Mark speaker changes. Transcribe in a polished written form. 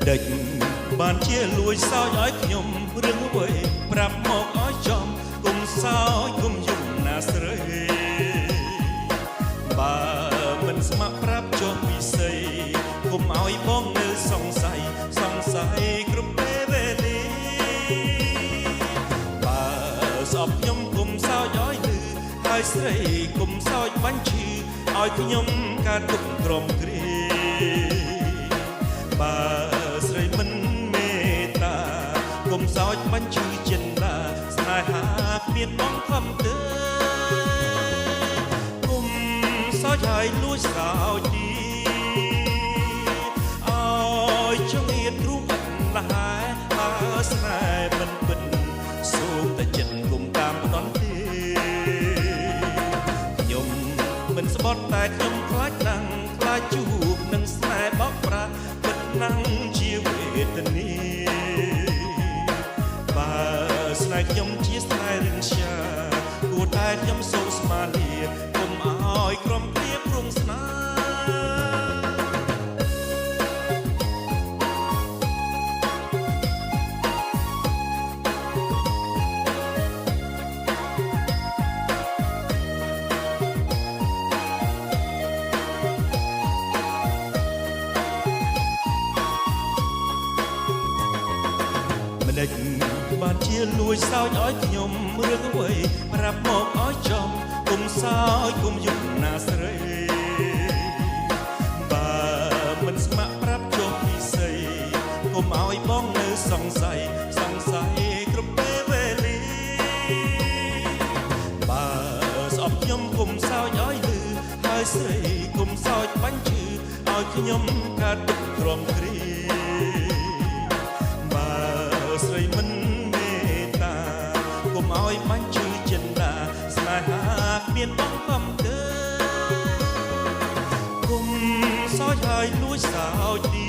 Speaker 1: ដេចបានជាលួចសោចឲ្យខ្ញុំរឿងអ្វីប្រាប់មកឲ្យចំគុំសោចគុំយំណាស្រីបើមិនស្ម័គ្រប្រាប់ចុះពិសីគុំឲ្យបងនៅសង្ស័យគ្រប់ពេលវេលាបើស្អប់ខ្ញុំគុំសោចឲ្យលឺហើយស្រីគុំសោចបាញ់ឈឺឲ្យខ្ញុំកើតទុកក្រំគ្រាបើស្រីមិនមេត្តាគុំសោចបាញ់ឈឺចិនដាស្នេហាគ្មានបងខំទៅគុំសោចឲ្យលួចសោចទីឲ្យចង្អៀតរូបអត់លះហើស្នេហ៍មិនពិតសូមតែចិត្តគុំតាមផ្ដន់ទេខ្ញុំមិនស្បត់តែខ្ញុំខ្លាចណាំងខ្លាចជួបនឹងស្នេហ៍បោកប្រាស់ពិតណាំងជាវេទនាបើស្នេហ៍ខ្ញុំជាស្នេហ៍រិញជាគួរតែខ្ញុំសូមស្មាលាគុំឲ្យក្រុមព្រៀបរងស្នេហ៍ដេចបានជាលួចសោចឲ្យខ្ញុំរឿងអ្វីប្រាប់មកឲ្យចំគុំសោចគុំយំណាស្រីបើមិនស្ម័គ្រប្រាប់ចុះពិសីគុំឲ្យបងនៅសង្ស័យគ្រប់ពេលវេលាបើស្អប់ខ្ញុំគុំសោចឲ្យលឺហើយស្រីគុំសោចបាញ់ឈឺឲ្យខ្ញុំកើតទុកក្រំគ្រាស្រីមិនមេត្តាគុំឲ្យបាញ់ឈឺចិនដាស្នេហាគ្មានបងខំទៅគុំសោចឲ្យលួចសោចទី